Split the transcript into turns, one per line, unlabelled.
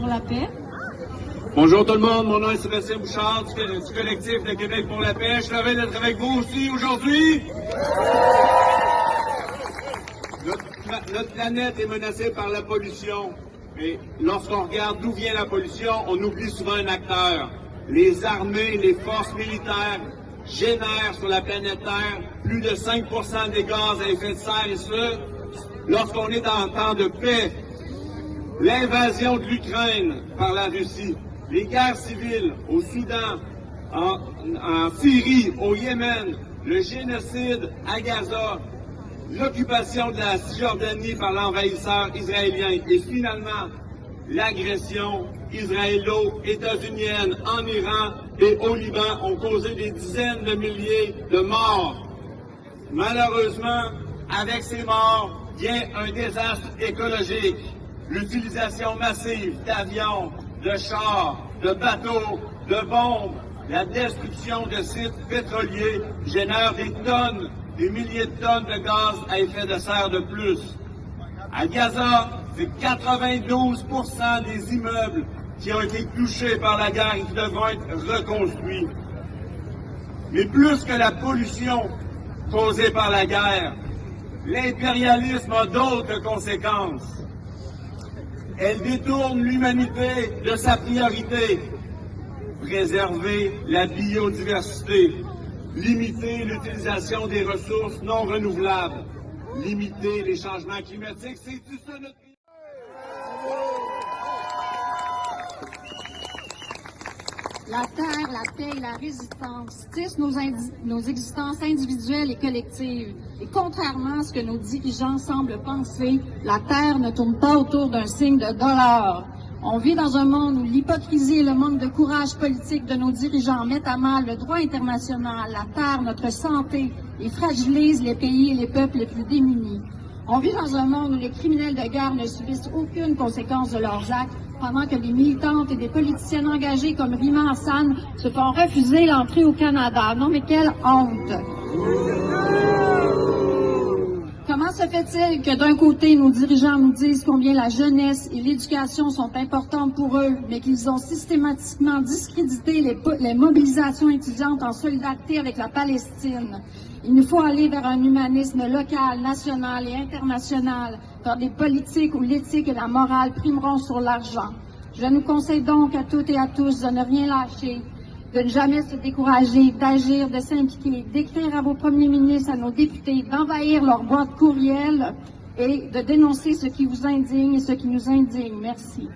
pour la paix.
Bonjour tout le monde, mon nom est Sébastien Bouchard du collectif de Québec pour la paix. Je suis heureux d'être avec vous aussi aujourd'hui. Notre planète est menacée par la pollution. Et lorsqu'on regarde d'où vient la pollution, on oublie souvent un acteur. Les armées, les forces militaires génèrent sur la planète Terre plus de 5% des gaz à effet de serre, et ce, lorsqu'on est en temps de paix. L'invasion de l'Ukraine par la Russie, les guerres civiles au Soudan, en Syrie, au Yémen, le génocide à Gaza, l'occupation de la Cisjordanie par l'envahisseur israélien et finalement l'agression israélo-états-unienne en Iran et au Liban ont causé des dizaines de milliers de morts. Malheureusement, avec ces morts vient un désastre écologique. L'utilisation massive d'avions, de chars, de bateaux, de bombes, la destruction de sites pétroliers génère des tonnes, des milliers de tonnes de gaz à effet de serre de plus. À Gaza, c'est 92% des immeubles qui ont été touchés par la guerre et qui devront être reconstruits. Mais plus que la pollution causée par la guerre, l'impérialisme a d'autres conséquences. Elle détourne l'humanité de sa priorité, préserver la biodiversité, limiter l'utilisation des ressources non renouvelables, limiter les changements climatiques. C'est tout ça notre...
La terre, la paix et la résistance tissent nos existences individuelles et collectives. Et contrairement à ce que nos dirigeants semblent penser, la terre ne tourne pas autour d'un signe de dollar. On vit dans un monde où l'hypocrisie et le manque de courage politique de nos dirigeants mettent à mal le droit international, la terre, notre santé et fragilisent les pays et les peuples les plus démunis. On vit dans un monde où les criminels de guerre ne subissent aucune conséquence de leurs actes, pendant que des militantes et des politiciennes engagées comme Rima Hassan se font refuser l'entrée au Canada. Non, mais quelle honte! Comment se fait-il que d'un côté, nos dirigeants nous disent combien la jeunesse et l'éducation sont importantes pour eux, mais qu'ils ont systématiquement discrédité les mobilisations étudiantes en solidarité avec la Palestine? Il nous faut aller vers un humanisme local, national et international, vers des politiques où l'éthique et la morale primeront sur l'argent. Je nous conseille donc à toutes et à tous de ne rien lâcher, de ne jamais se décourager, d'agir, de s'impliquer, d'écrire à vos premiers ministres, à nos députés, d'envahir leur boîte courriel et de dénoncer ce qui vous indigne et ce qui nous indigne. Merci.